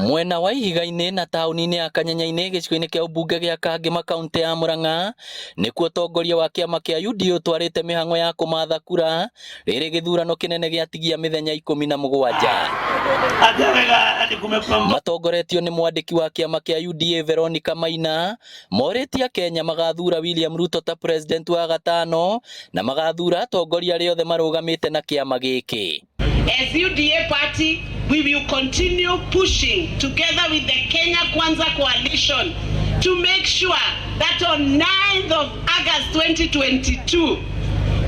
Mwena wa Ihiga-inĩ na taũni-inĩ ya Kanyanya-inĩ gĩcigo-inĩ kĩa ũmbunge gĩa Kangema kaunti ya Murang'a nĩkuo ũtongoria wa kĩama kĩa UDA ũtwarĩte mĩhang'o ya kũmatha kura rĩrĩ gĩthurano kĩnene gĩatigia mĩthenya 17. Matongoretio nĩ mwandĩki wa kĩama kĩa UDA Veronica Maina morĩtie Kenya magathura William Ruto ta president wa gatano na magathura atongoria arĩa othe marũgamĩte na kĩama gĩkĩ. As UDA party, we will continue pushing together with the Kenya Kwanza coalition to make sure that on 9th of August 2022,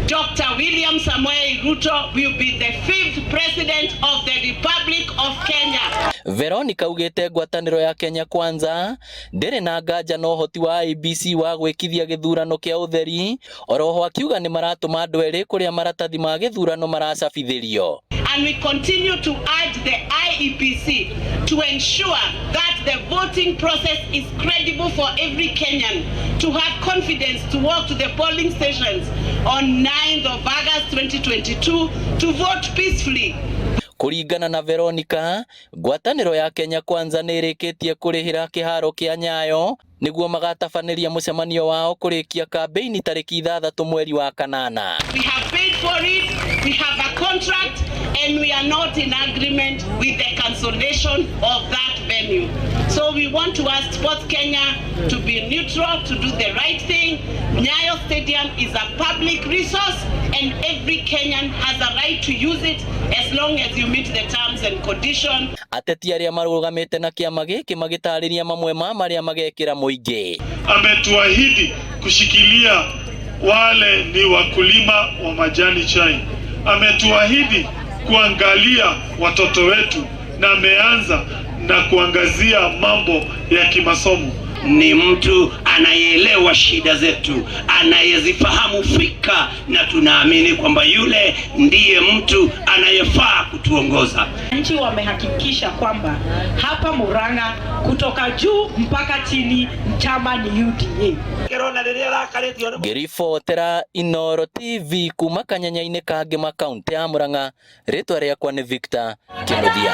Dr. William Samoei Ruto will be the 5th president of the Republic of Kenya. Veronica augĩte ngwatanĩro ya Kenya Kwanza ndĩrĩ na nganja na ũhoti wa IEBC wa gwĩkithia gĩthurano kĩa ũtheri, oroho akiuga nĩ maratũma andũ erĩ kũrĩa maratathi ma gĩthurano maracabithĩrio. And we continue to urge the IEBC to ensure that the voting process is credible for every Kenyan to have confidence to walk to the polling stations on 9th of August 2022 to vote peacefully. Kũringana na Veronica, ngwatanĩro ya Kenya Kwanza nĩ ĩrĩkĩtie kũrĩhĩra kĩharo kĩa Nyayo nĩguo magatabanĩria mũcemanio wao kũrĩkia kambeini tarĩki 6 mweri wa kanana. We have paid for it, we have a contract, and we are not in agreement with the cancellation of that venue. So we want to ask Sports Kenya to be neutral, to do the right thing. Nyayo Stadium is a public resource and every Kenyan has a right to use it as long as you meet the terms and conditions. Ateti arĩa marũgamĩte na kĩama gĩkĩ magĩtarĩria mamwe ma marĩa magekĩra mũingĩ. Ametuahidi kushikilia wale ni wakulima wa majani chai. Ametuahidi kuangalia watoto wetu na ameanza na kuangazia mambo ya kimasomo. Ni mtu anayeelewa shida zetu, anayezifahamu fika, na tunaamini kwamba yule ndiye mtu anayefaa kutuongoza. Nchi wamehakikisha kwamba hapa Murang'a kutoka juu mpaka chini chama ni UDA. Ngĩribotera Inooro TV kuma Kanyanya-inĩ Kangema kaunti ya Murang'a, rĩtwa rĩakwa nĩ Victor Kĩmuthia.